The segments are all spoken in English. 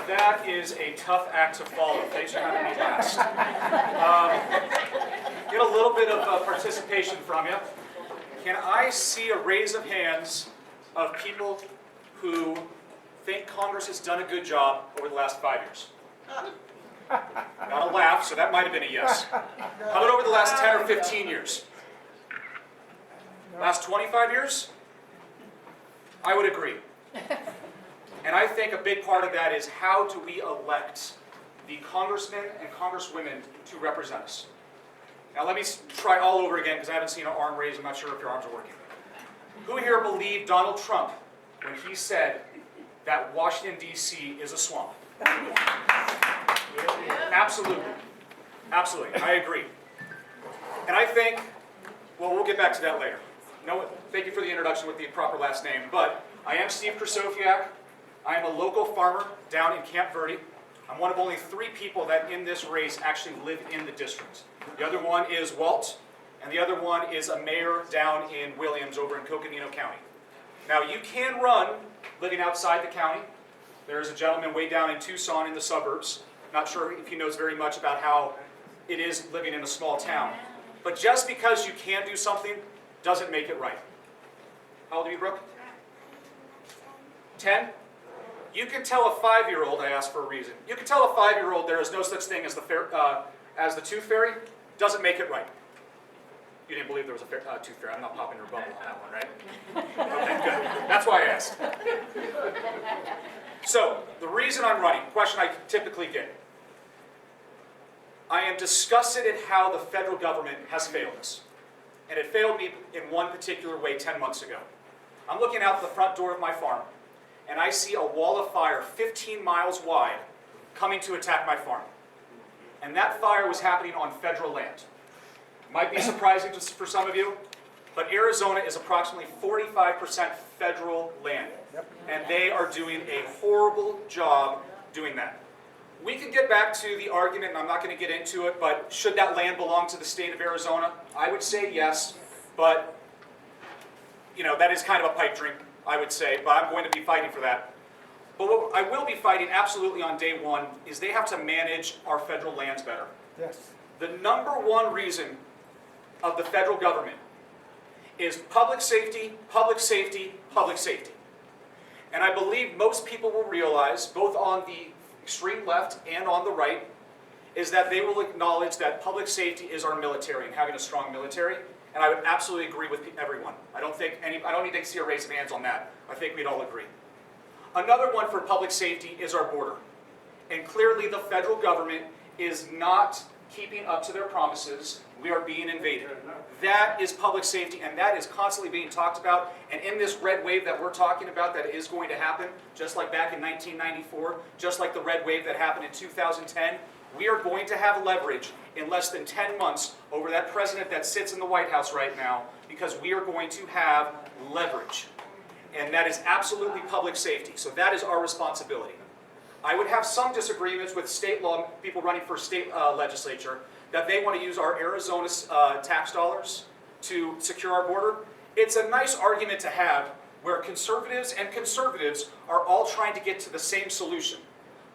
That is a tough act to follow. Thanks for having me last. Get a little bit of participation from you. Can I see a raise of hands of people who think Congress has done a good job over the last 5 years? Not a laugh, so that might have been a yes. How about over the last 10 or 15 years? Last 25 years? I would agree. And I think a big part of that is how do we elect the congressmen and congresswomen to represent us? Now let me try all over again because I haven't seen an arm raised. I'm not sure if your arms are working. Who here believed Donald Trump when he said that Washington, D.C. is a swamp? Absolutely. Absolutely. I agree. And I think, well, we'll get back to that later. No, thank you for the introduction with the proper last name. But I am Steve Krystofiak. I am a local farmer down in Camp Verde. I'm one of only 3 people that in this race actually live in the district. The other one is Walt, and the other one is a mayor down in Williams over in Coconino County. Now you can run living outside the county. There's a gentleman way down in Tucson in the suburbs. Not sure if he knows very much about how it is living in a small town. But just because you can do something doesn't make it right. How old are you, Brooke? 10? You can tell a 5-year-old, I asked for a reason. You can tell a 5-year-old there is no such thing as the tooth fairy. Doesn't make it right. You didn't believe there was a tooth fairy. I'm not popping your bubble on that one, right? Okay, good. That's why I asked. So, the reason I'm running, question I typically get. I am disgusted at how the federal government has failed us. And it failed me in one particular way 10 months ago. I'm looking out the front door of my farm, and I see a wall of fire 15 miles wide coming to attack my farm. And that fire was happening on federal land. Might be surprising for some of you, but Arizona is approximately 45% federal land. And they are doing a horrible job doing that. We can get back to the argument, and I'm not going to get into it, but should that land belong to the state of Arizona? I would say yes, but that is kind of a pipe dream, I would say, but I'm going to be fighting for that. But what I will be fighting absolutely on day one is they have to manage our federal lands better. Yes. The number one reason of the federal government is public safety, public safety, public safety. And I believe most people will realize, both on the extreme left and on the right, is that they will acknowledge that public safety is our military and having a strong military. And I would absolutely agree with everyone. I don't need to see a raise of hands on that. I think we'd all agree. Another one for public safety is our border. And clearly the federal government is not keeping up to their promises. We are being invaded. That is public safety, and that is constantly being talked about. And in this red wave that we're talking about that is going to happen, just like back in 1994, just like the red wave that happened in 2010, we are going to have leverage in less than 10 months over that president that sits in the White House right now, because we are going to have leverage. And that is absolutely public safety. So that is our responsibility. I would have some disagreements with state law, people running for state legislature, that they want to use our Arizona tax dollars to secure our border. It's a nice argument to have where conservatives and conservatives are all trying to get to the same solution.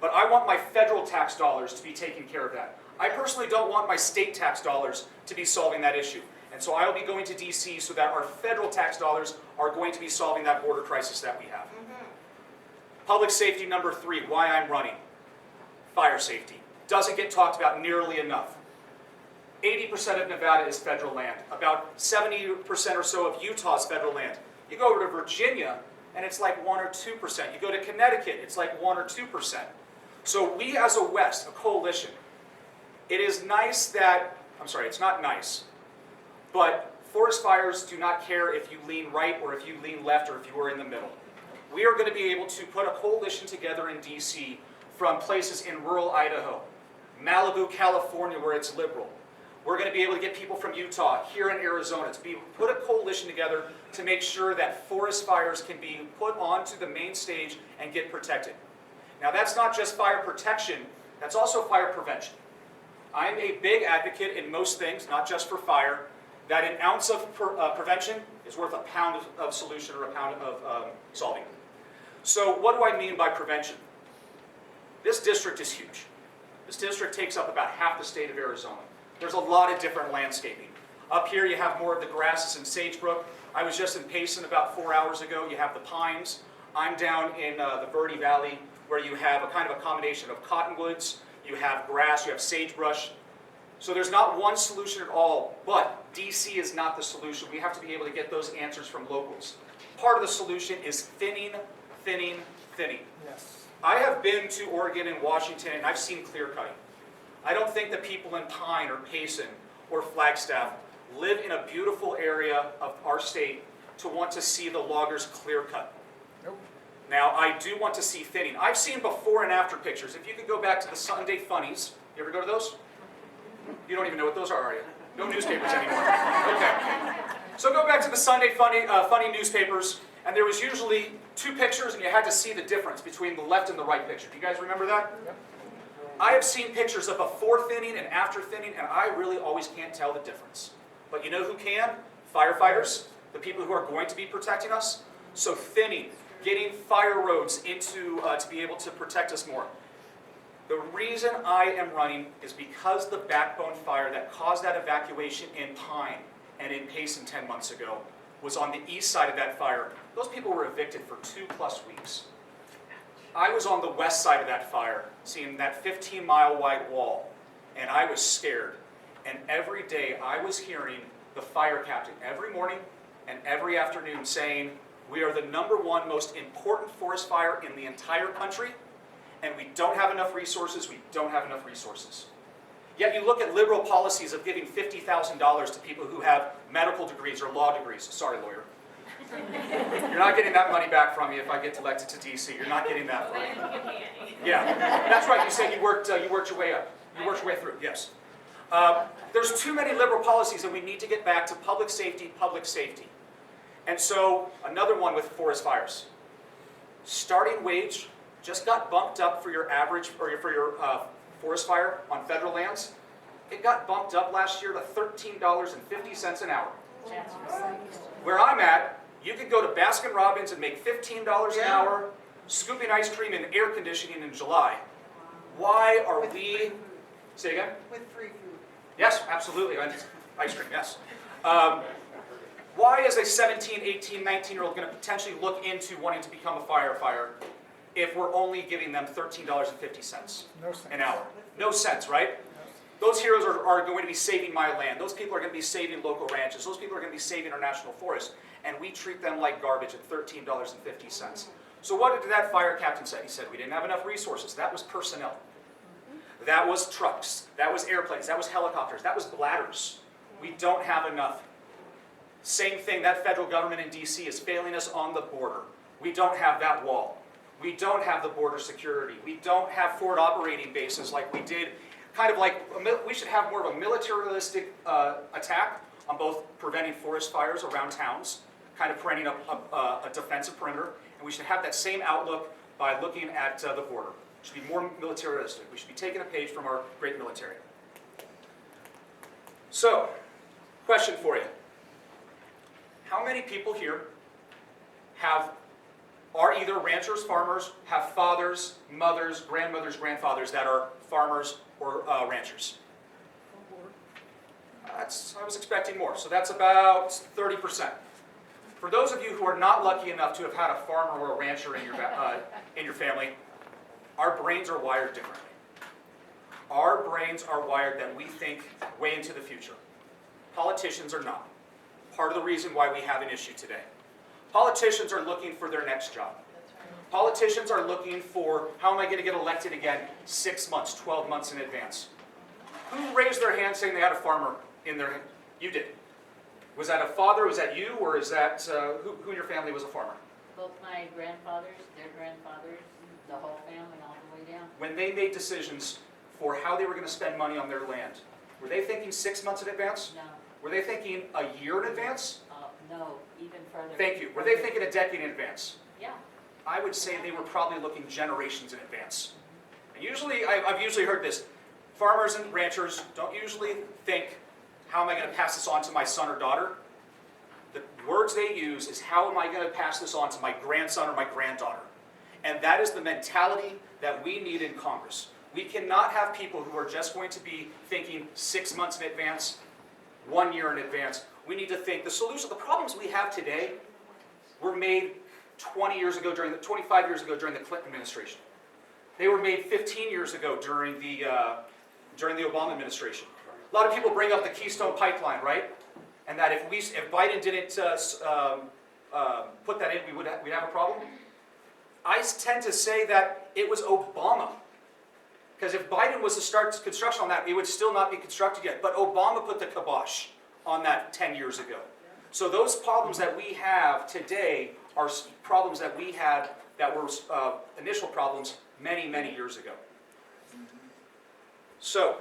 But I want my federal tax dollars to be taking care of that. I personally don't want my state tax dollars to be solving that issue. And so I will be going to D.C. so that our federal tax dollars are going to be solving that border crisis that we have. Public safety number 3, why I'm running. Fire safety. Doesn't get talked about nearly enough. 80% of Nevada is federal land. About 70% or so of Utah is federal land. You go over to Virginia, and it's like 1 or 2%. You go to Connecticut, it's like 1 or 2%. So we as a West, a coalition, it is nice that, it's not nice, but forest fires do not care if you lean right or if you lean left or if you are in the middle. We are going to be able to put a coalition together in D.C. from places in rural Idaho, Malibu, California, where it's liberal. We're going to be able to get people from Utah, here in Arizona, to put a coalition together to make sure that forest fires can be put onto the main stage and get protected. Now that's not just fire protection, that's also fire prevention. I'm a big advocate in most things, not just for fire, that an ounce of prevention is worth a pound of solution or a pound of solving. So what do I mean by prevention? This district is huge. This district takes up about half the state of Arizona. There's a lot of different landscaping. Up here you have more of the grasses and sagebrush. I was just in Payson about 4 hours ago. You have the pines. I'm down in the Verde Valley where you have a kind of a combination of cottonwoods, you have grass, you have sagebrush. So there's not one solution at all, but DC is not the solution. We have to be able to get those answers from locals. Part of the solution is thinning, thinning, thinning. Yes. I have been to Oregon and Washington and I've seen clear cutting. I don't think the people in Pine or Payson or Flagstaff live in a beautiful area of our state to want to see the loggers clear cut. Nope. Now, I do want to see thinning. I've seen before and after pictures. If you could go back to the Sunday Funnies, you ever go to those? You don't even know what those are you? No newspapers anymore. Okay. So go back to the Sunday funny newspapers, and there was usually 2 pictures, and you had to see the difference between the left and the right picture. Do you guys remember that? Yep. I have seen pictures of before thinning and after thinning, and I really always can't tell the difference. But you know who can? Firefighters, the people who are going to be protecting us. So thinning, getting fire roads into to be able to protect us more. The reason I am running is because the backbone fire that caused that evacuation in Pine and in Payson 10 months ago was on the east side of that fire. Those people were evicted for 2+ weeks. I was on the west side of that fire, seeing that 15-mile wide wall, and I was scared. And every day I was hearing the fire captain every morning and every afternoon saying, we are the #1 most important forest fire in the entire country, and we don't have enough resources, we don't have enough resources. Yet you look at liberal policies of giving $50,000 to people who have medical degrees or law degrees. Sorry, lawyer. You're not getting that money back from me if I get elected to DC. You're not getting that from me. Yeah, that's right. You said you worked your way up. You worked your way through, yes. There's too many liberal policies, and we need to get back to public safety, public safety. And so, another one with forest fires. Starting wage just got bumped up for your average, or for your forest fire on federal lands. It got bumped up last year to $13.50 an hour. Where I'm at, you could go to Baskin-Robbins and make $15 an hour, scooping ice cream and air conditioning in July. Why are we... Say again? With free food. Yes, absolutely. Ice cream, yes. Why is a 17, 18, 19-year-old going to potentially look into wanting to become a firefighter if we're only giving them $13.50 No sense. an hour? No sense, right? Those heroes are going to be saving my land. Those people are going to be saving local ranches. Those people are going to be saving our national forest. And we treat them like garbage at $13.50. So what did that fire captain say? He said we didn't have enough resources. That was personnel. That was trucks. That was airplanes. That was helicopters. That was bladders. We don't have enough. Same thing, that federal government in DC is failing us on the border. We don't have that wall. We don't have the border security. We don't have forward operating bases like we did. Kind of like, we should have more of a militaristic attack on both preventing forest fires around towns, kind of preventing a defensive perimeter, and we should have that same outlook by looking at the border. It should be more militaristic. We should be taking a page from our great military. So, question for you. How many people here are either ranchers, farmers, have fathers, mothers, grandmothers, grandfathers that are farmers or ranchers? I was expecting more, so that's about 30%. For those of you who are not lucky enough to have had a farmer or a rancher in your family, our brains are wired differently. Our brains are wired that we think way into the future. Politicians are not. Part of the reason why we have an issue today. Politicians are looking for their next job. Politicians are looking for, how am I going to get elected again 6 months, 12 months in advance? Who raised their hand saying they had a farmer in their hand? You did. Was that a father, was that you, or is that, who in your family was a farmer? Both my grandfathers, their grandfathers, the whole family, all the way down. When they made decisions for how they were going to spend money on their land, were they thinking 6 months in advance? No. Were they thinking a year in advance? No, even further. Thank you. Were they thinking a decade in advance? Yeah. I would say they were probably looking generations in advance. And usually, I've usually heard this, farmers and ranchers don't usually think, how am I going to pass this on to my son or daughter? The words they use is, how am I going to pass this on to my grandson or my granddaughter? And that is the mentality that we need in Congress. We cannot have people who are just going to be thinking 6 months in advance, 1 year in advance. We need to think the solution, the problems we have today were made 25 years ago during the Clinton administration. They were made 15 years ago during the Obama administration. A lot of people bring up the Keystone Pipeline, right? And that if Biden didn't put that in, we'd have a problem. I tend to say that it was Obama. Because if Biden was to start construction on that, it would still not be constructed yet. But Obama put the kibosh on that 10 years ago. So those problems that we have today are problems that we had that were initial problems many, many years ago. So,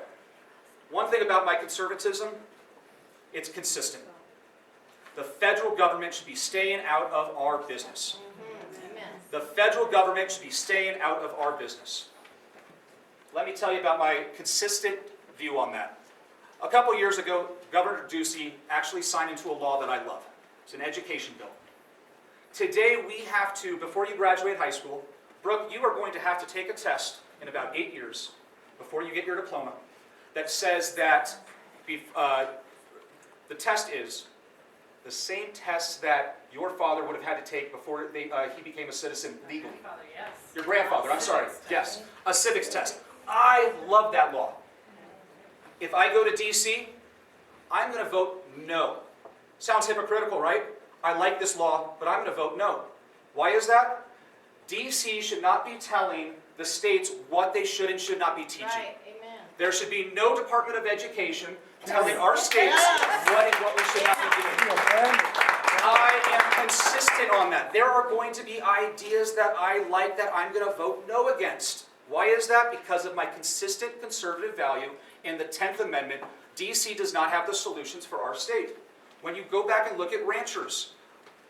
one thing about my conservatism, it's consistent. The federal government should be staying out of our business. The federal government should be staying out of our business. Let me tell you about my consistent view on that. A couple years ago, Governor Ducey actually signed into a law that I love. It's an education bill. Today we have to, before you graduate high school, Brooke, you are going to have to take a test in about 8 years before you get your diploma that says that the test is the same test that your father would have had to take before he became a citizen legally. Yes. Your grandfather, I'm sorry. Yes, a civics test. I love that law. If I go to D.C., I'm going to vote no. Sounds hypocritical, right? I like this law, but I'm going to vote no. Why is that? D.C. should not be telling the states what they should and should not be teaching. Right, amen. There should be no Department of Education telling our states what we should not be doing. I am consistent on that. There are going to be ideas that I like that I'm going to vote no against. Why is that? Because of my consistent conservative value in the 10th Amendment. D.C. does not have the solutions for our state. When you go back and look at ranchers,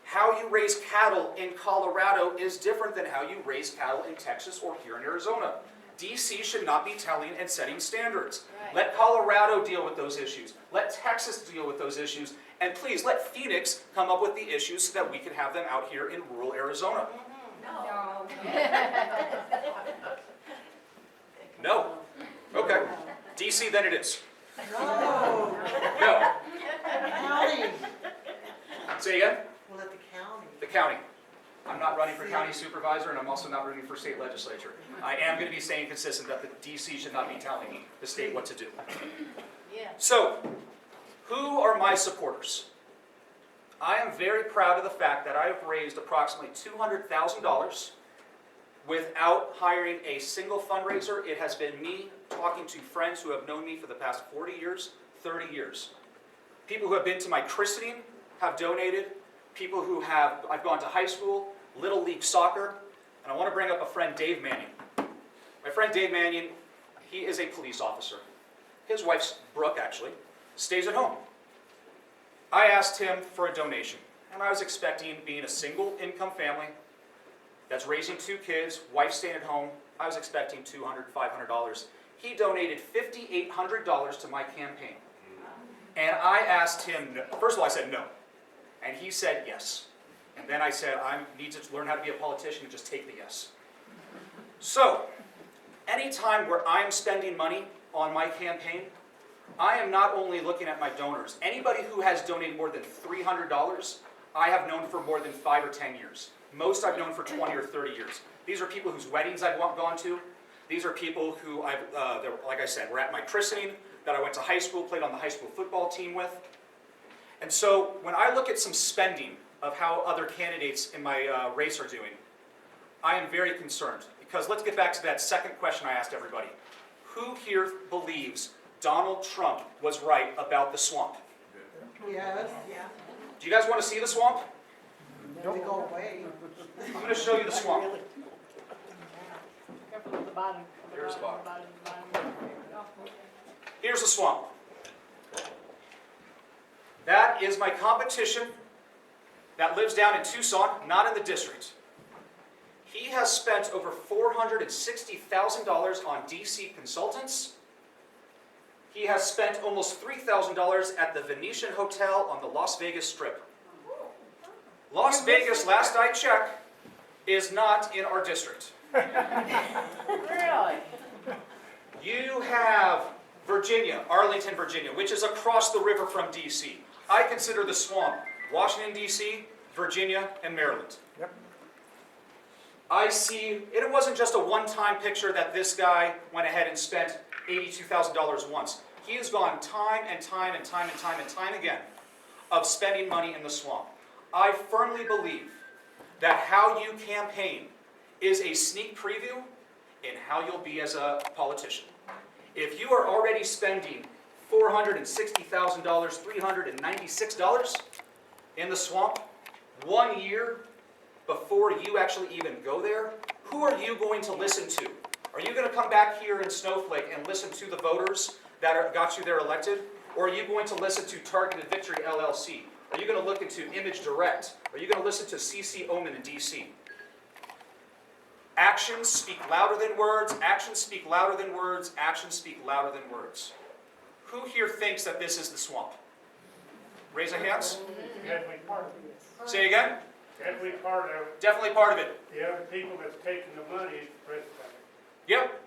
how you raise cattle in Colorado is different than how you raise cattle in Texas or here in Arizona. D.C. should not be telling and setting standards. Right. Let Colorado deal with those issues. Let Texas deal with those issues. And please, let Phoenix come up with the issues so that we can have them out here in rural Arizona. No. No? Okay. D.C. then it is. No, No. county. Say again? Well, at the county. The county. I'm not running for county supervisor, and I'm also not running for state legislature. I am going to be staying consistent that the D.C. should not be telling the state what to do. Yeah. So, who are my supporters? I am very proud of the fact that I have raised approximately $200,000 without hiring a single fundraiser. It has been me talking to friends who have known me for the past 40 years, 30 years. People who have been to my christening have donated. People who I've gone to high school, Little League soccer, and I want to bring up a friend, Dave Manning. My friend Dave Manning, he is a police officer. His wife's Brooke, actually, stays at home. I asked him for a donation, and I was expecting, being a single income family that's raising 2 kids, wife staying at home, I was expecting $200, $500. He donated $5,800 to my campaign. And I asked him, first of all I said no, and he said yes. And then I said, I need to learn how to be a politician and just take the yes. So, anytime where I'm spending money on my campaign, I am not only looking at my donors. Anybody who has donated more than $300, I have known for more than 5 or 10 years. Most I've known for 20 or 30 years. These are people whose weddings I've gone to. These are people who like I said, were at my christening, that I went to high school, played on the high school football team with. And so when I look at some spending of how other candidates in my race are doing, I am very concerned. Because let's get back to that second question I asked everybody. Who here believes Donald Trump was right about the swamp? Yes. Yeah. Do you guys want to see the swamp? They go away. I'm going to show you the swamp. Careful at the bottom. Here's the bottom. bottom. Here's the swamp. That is my competition that lives down in Tucson, not in the district. He has spent over $460,000 on DC consultants. He has spent almost $3,000 at the Venetian Hotel on the Las Vegas Strip. Las Vegas, last I checked, is not in our district. Really? You have Virginia, Arlington, Virginia, which is across the river from D.C. I consider the swamp Washington, D.C., Virginia, and Maryland. Yep. I see, and it wasn't just a one-time picture that this guy went ahead and spent $82,000 once. He has gone time and time and time and time and time again of spending money in the swamp. I firmly believe that how you campaign is a sneak preview in how you'll be as a politician. If you are already spending $460,000, $396 in the swamp 1 year before you actually even go there, who are you going to listen to? Are you going to come back here in Snowflake and listen to the voters that got you there elected? Or are you going to listen to Targeted Victory LLC? Are you going to look into Image Direct? Are you going to listen to CC Omen in DC? Actions speak louder than words. Actions speak louder than words. Actions speak louder than words. Who here thinks that this is the swamp? Raise your hands. Definitely part of it. Say again. Definitely part of it. Definitely part of it. The other people that's taking the money is the rest of it. Yep.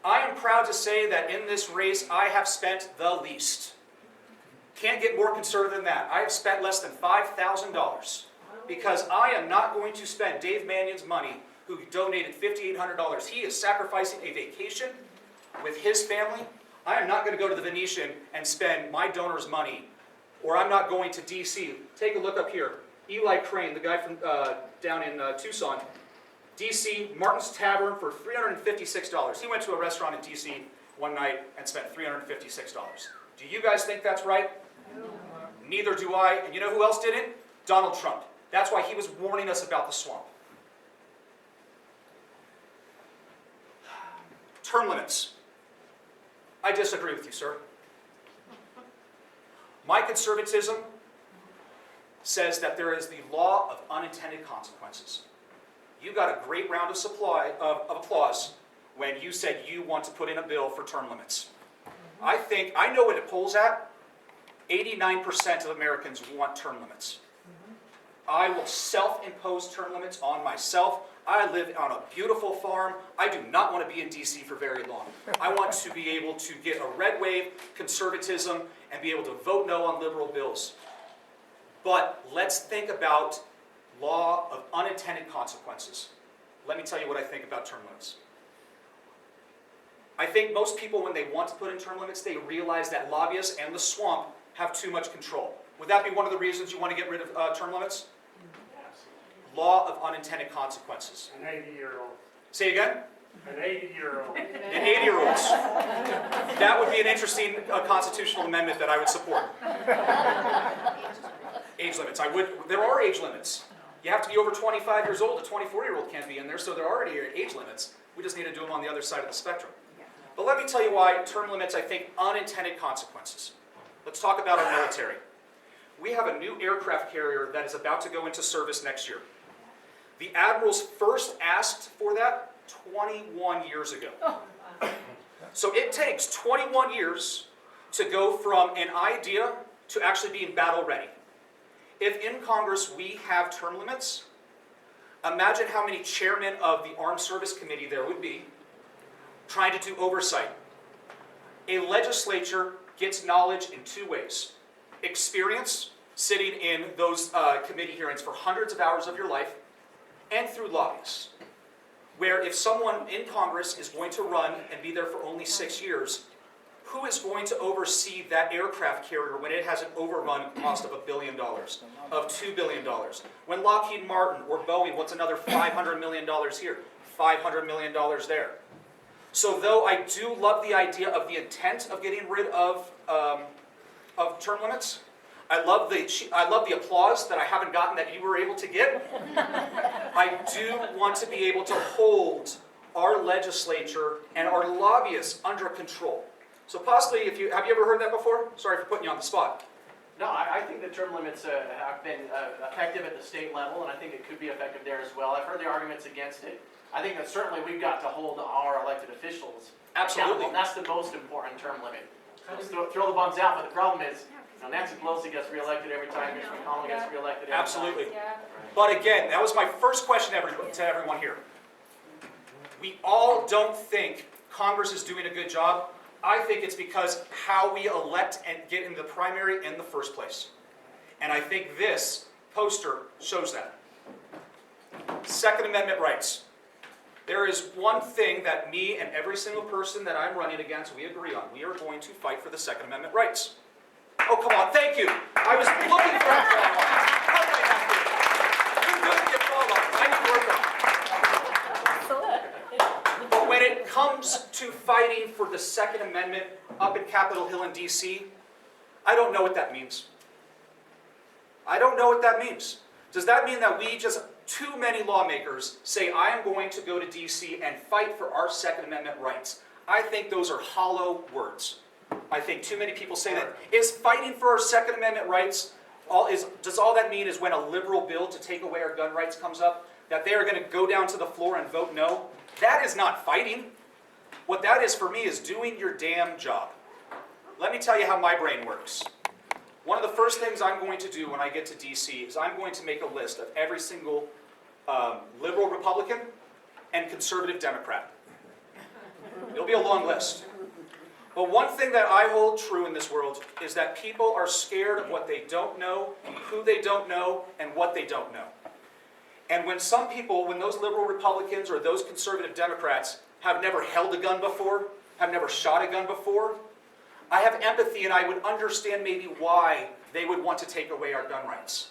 I am proud to say that in this race, I have spent the least. Can't get more conservative than that. I have spent less than $5,000 because I am not going to spend Dave Mannion's money, who donated $5,800. He is sacrificing a vacation with his family. I am not going to go to the Venetian and spend my donor's money, or I'm not going to DC. Take a look up here. Eli Crane, the guy from down in Tucson, DC, Martin's Tavern for $356. He went to a restaurant in DC one night and spent $356. Do you guys think that's right? No. Neither do I. And you know who else didn't? Donald Trump. That's why he was warning us about the swamp. Term limits. I disagree with you, sir. My conservatism says that there is the law of unintended consequences. You got a great round of applause when you said you want to put in a bill for term limits. I know what it polls at. 89% of Americans want term limits. I will self-impose term limits on myself. I live on a beautiful farm. I do not want to be in DC for very long. I want to be able to get a red wave conservatism and be able to vote no on liberal bills. But let's think about law of unintended consequences. Let me tell you what I think about term limits. I think most people, when they want to put in term limits, they realize that lobbyists and the swamp have too much control. Would that be one of the reasons you want to get rid of term limits? Law of unintended consequences. An 80-year-old. Say again? An 80-year-old. An 80-year-olds. That would be an interesting constitutional amendment that I would support. Age limits. There are age limits. You have to be over 25 years old. A 24-year-old can't be in there, so there are already age limits. We just need to do them on the other side of the spectrum. But let me tell you why term limits, I think, unintended consequences. Let's talk about our military. We have a new aircraft carrier that is about to go into service next year. The admirals first asked for that 21 years ago. So it takes 21 years to go from an idea to actually being battle ready. If in Congress we have term limits, imagine how many chairmen of the Armed Service Committee there would be trying to do oversight. A legislature gets knowledge in two ways. Experience, sitting in those committee hearings for hundreds of hours of your life, and through lobbyists, where if someone in Congress is going to run and be there for only 6 years, who is going to oversee that aircraft carrier when it has an overrun cost of $1 billion, of $2 billion? When Lockheed Martin or Boeing, what's another $500 million here, $500 million there? So though I do love the idea of the intent of getting rid of term limits, I love the applause that I haven't gotten that you were able to get. I do want to be able to hold our legislature and our lobbyists under control. So possibly, have you ever heard that before? Sorry for putting you on the spot. No, I think the term limits have been effective at the state level, and I think it could be effective there as well. I've heard the arguments against it. I think that certainly we've got to hold our elected officials Absolutely. accountable, and that's the most important term limit. So throw the bums out, but the problem is, Nancy Pelosi gets reelected every time, Mitch McConnell gets reelected every Absolutely. time. Yeah. But again, that was my first question to everyone here. We all don't think Congress is doing a good job. I think it's because how we elect and get in the primary in the first place. And I think this poster shows that. Second Amendment rights. There is one thing that me and every single person that I'm running against, we agree on. We are going to fight for the Second Amendment rights. Oh, come on, thank you. I was looking for that. How did I have to? You're good at get followed. I need to work on it. But when it comes to fighting for the Second Amendment up in Capitol Hill in D.C., I don't know what that means. I don't know what that means. Does that mean that we just, too many lawmakers, say, I am going to go to D.C. and fight for our Second Amendment rights? I think those are hollow words. I think too many people say that. Is fighting for our Second Amendment rights, does all that mean is when a liberal bill to take away our gun rights comes up, that they are going to go down to the floor and vote no? That is not fighting. What that is for me is doing your damn job. Let me tell you how my brain works. One of the first things I'm going to do when I get to D.C. is I'm going to make a list of every single liberal Republican and conservative Democrat. It'll be a long list. But one thing that I hold true in this world is that people are scared of what they don't know, who they don't know, and what they don't know. And when some people, when those liberal Republicans or those conservative Democrats have never held a gun before, have never shot a gun before, I have empathy and I would understand maybe why they would want to take away our gun rights.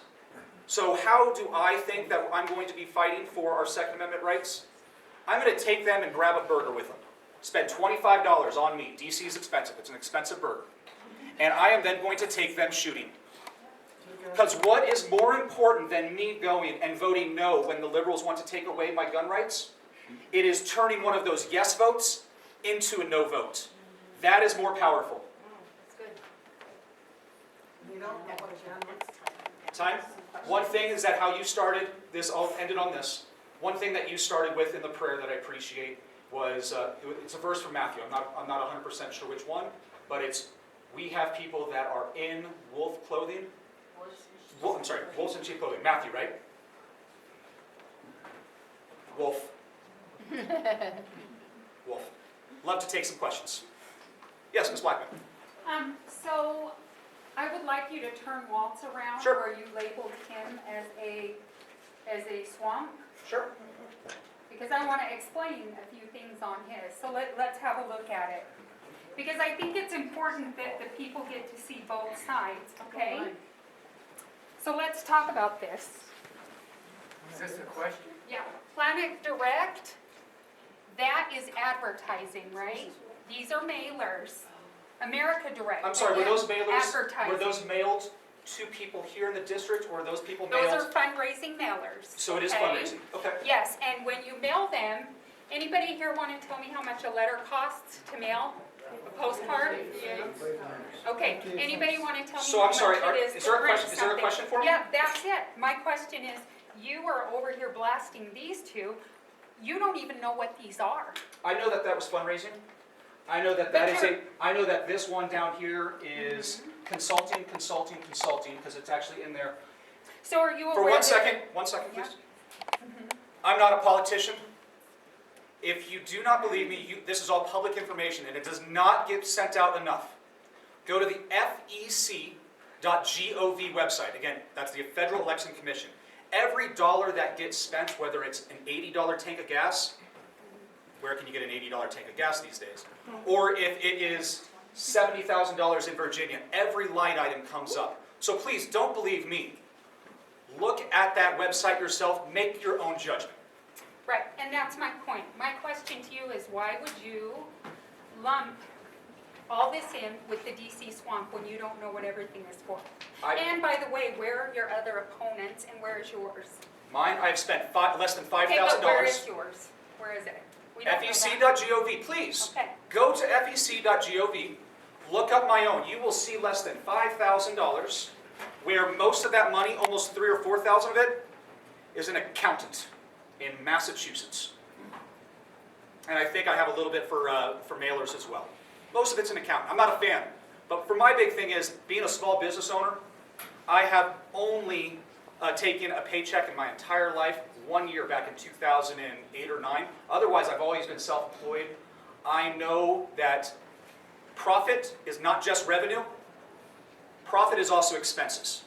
So how do I think that I'm going to be fighting for our Second Amendment rights? I'm going to take them and grab a burger with them. Spend $25 on me. DC is expensive. It's an expensive burger. And I am then going to take them shooting. Because what is more important than me going and voting no when the liberals want to take away my gun rights? It is turning one of those yes votes into a no vote. That is more powerful. That's good. You don't know what a gun is. Time? One thing is that how you started, this all ended on this. One thing that you started with in the prayer that I appreciate was, it's a verse from Matthew. I'm not 100% sure which one, but it's, we have people that are in wolf clothing. Wolves in sheep clothing. Matthew, right? Wolf. Wolf. Love to take some questions. Yes, Ms. Blackman. So I would like you to turn Waltz around Sure. where you labeled him as a swamp, Sure. because I want to explain a few things on his. So let's have a look at it. Because I think it's important that the people get to see both sides, okay? So let's talk about this. Is this a question? Yeah, Planet Direct, that is advertising, right? These are mailers. America Direct. I'm sorry, were those again, mailers, advertising. were those mailed to people here in the district, or were those people Those mailed? are fundraising mailers. So it is okay? fundraising, okay. Yes, and when you mail them, anybody here want to tell me how much a letter costs to mail? A postcard? Okay, anybody want to tell me So how I'm sorry, much it is is to there a print question, is there a something? question for me? Yeah, that's it. My question is, you are over here blasting these two. You don't even know what these are. I know that that was fundraising. I know that that is a, I know that this one down here is consulting, because it's actually in there. So are you aware For one that- second, please. I'm not a politician. If you do not believe me, this is all public information and it does not get sent out enough. Go to the FEC.gov website. Again, that's the Federal Election Commission. Every dollar that gets spent, whether it's an $80 tank of gas, where can you get an $80 tank of gas these days? Or if it is $70,000 in Virginia, every line item comes up. So please, don't believe me. Look at that website yourself, make your own judgment. Right, and that's my point. My question to you is, why would you lump all this in with the DC swamp when you don't know what everything is for? And by the way, where are your other opponents and where is yours? Mine, I've spent less than $5,000. Okay, but where is yours? Where is it? We don't know that. FEC.gov, please. Okay. Go to FEC.gov, look up my own. You will see less than $5,000, where most of that money, almost $3,000 or $4,000 of it, is an accountant in Massachusetts. And I think I have a little bit for mailers as well. Most of it's an accountant. I'm not a fan. But for my big thing is, being a small business owner, I have only taken a paycheck in my entire life, 1 year back in 2008 or 9. Otherwise, I've always been self-employed. I know that profit is not just revenue. Profit is also expenses.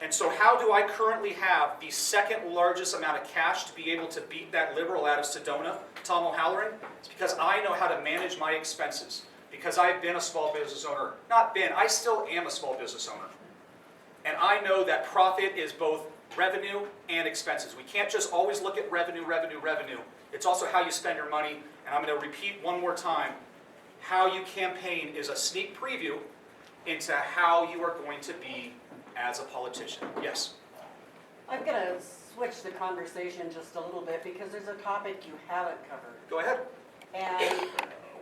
And so how do I currently have the second largest amount of cash to be able to beat that liberal out of Sedona, Tom O'Halloran? It's because I know how to manage my expenses. Because I've been a small business owner. Not been, I still am a small business owner. And I know that profit is both revenue and expenses. We can't just always look at revenue, revenue, revenue. It's also how you spend your money. And I'm going to repeat one more time. How you campaign is a sneak preview into how you are going to be as a politician. Yes? I'm going to switch the conversation just a little bit because there's a topic you haven't covered. Go ahead. And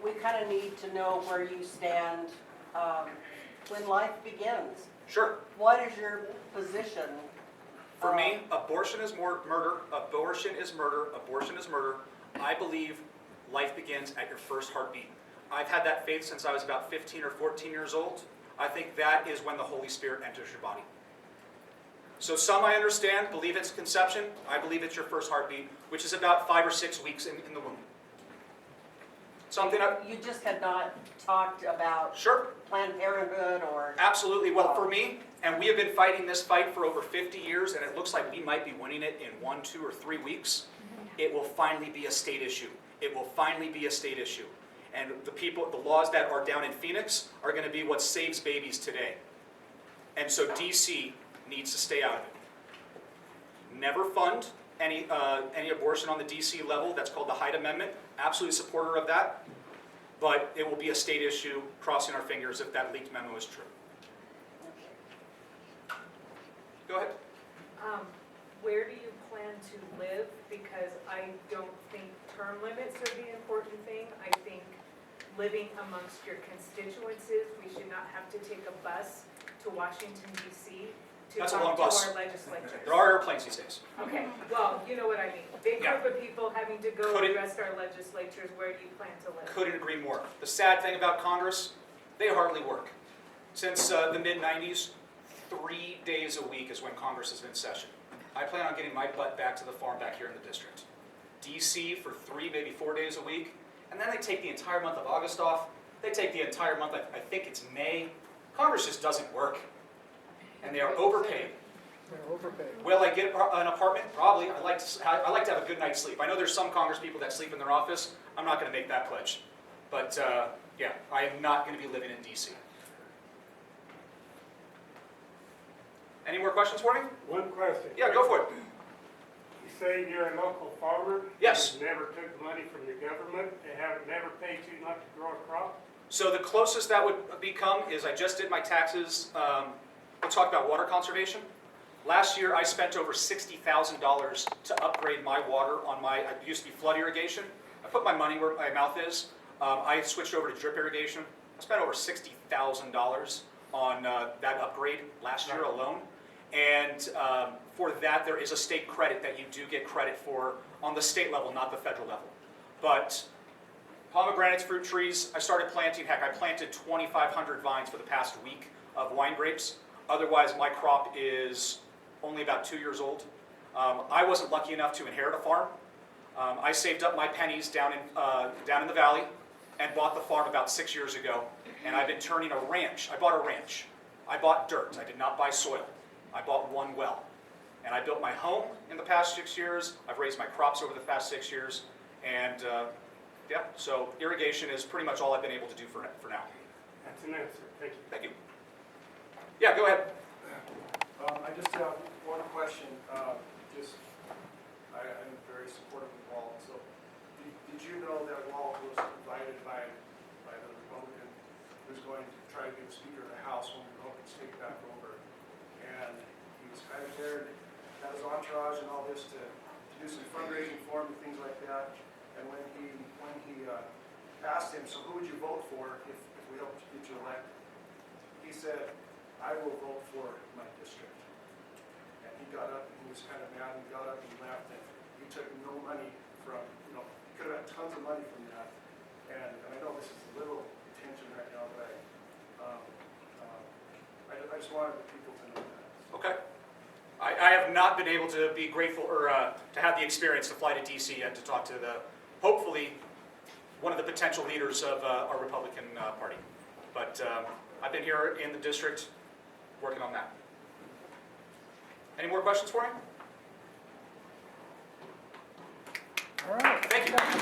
we kind of need to know where you stand when life begins. Sure. What is your position? For me, abortion is murder. Abortion is murder. Abortion is murder. I believe life begins at your first heartbeat. I've had that faith since I was about 15 or 14 years old. I think that is when the Holy Spirit enters your body. So some I understand believe it's conception. I believe it's your first heartbeat, which is about 5 or 6 weeks in the womb. Something You just had not talked about Sure. Planned Parenthood or... Absolutely. Well, for me, and we have been fighting this fight for over 50 years, and it looks like we might be winning it in 1, 2, or 3 weeks. It will finally be a state issue. It will finally be a state issue. And the laws that are down in Phoenix are going to be what saves babies today. And so DC needs to stay out of it. Never fund any abortion on the DC level. That's called the Hyde Amendment. Absolutely supporter of that. But it will be a state issue, crossing our fingers if that leaked memo is true. Go ahead. Where do you plan to live? Because I don't think term limits are the important thing. I think living amongst your constituents is, we should not have to take a bus to Washington, D.C. to That's a talk long to bus. our legislatures. There are airplanes these days. Okay, well, you know what I mean. Big Yeah. group of people having to go Couldn't- address our legislatures. Where do you plan to live? Couldn't agree more. The sad thing about Congress, they hardly work. Since the mid-90s, 3 days a week is when Congress has been in session. I plan on getting my butt back to the farm back here in the district. DC for 3, maybe 4 days a week, and then they take the entire month of August off. They take the entire month, I think it's May. Congress just doesn't work, and they are overpaid. Will I get an apartment? Probably. I like to have a good night's sleep. I know there's some Congress people that sleep in their office. I'm not going to make that pledge. But yeah, I am not going to be living in DC. Any more questions for me? One question. Yeah, go for it. You say you're a local farmer? Yes. You never took money from the government? They haven't never paid you not to grow a crop? So the closest that would become is I just did my taxes. We'll talk about water conservation. Last year I spent over $60,000 to upgrade my water on my, it used to be flood irrigation. I put my money where my mouth is. I switched over to drip irrigation. I spent over $60,000 on that upgrade last year alone. And for that there is a state credit that you do get credit for on the state level, not the federal level. But pomegranates, fruit trees, I started planting, heck, I planted 2,500 vines for the past week of wine grapes. Otherwise, my crop is only about 2 years old. I wasn't lucky enough to inherit a farm. I saved up my pennies down in the valley and bought the farm about 6 years ago. And I've been turning a ranch. I bought a ranch. I bought dirt. I did not buy soil. I bought one well. And I built my home in the past 6 years. I've raised my crops over the past 6 years. And yeah, so irrigation is pretty much all I've been able to do for now. That's an answer. Thank you. Thank you. Yeah, go ahead. I just have one question. I'm very supportive of Walt. So, did you know that Walt was invited by the Republican who's going to try to be the Speaker of the House when the Republicans take back over? And he was kind of there, and had his entourage and all this to do some fundraising for him and things like that. And when he asked him, so who would you vote for if we helped get you elected? He said, I will vote for my district. And he got up and he was kind of mad and he got up and he left and he took no money from, he could have had tons of money from that. And I know this is a little tension right now, but I just wanted the people to know that. Okay. I have have not been able to be grateful or to have the experience to fly to DC and to talk to hopefully, one of the potential leaders of our Republican Party. But I've been here in the district working on that. Any more questions for me? All right. Thank you.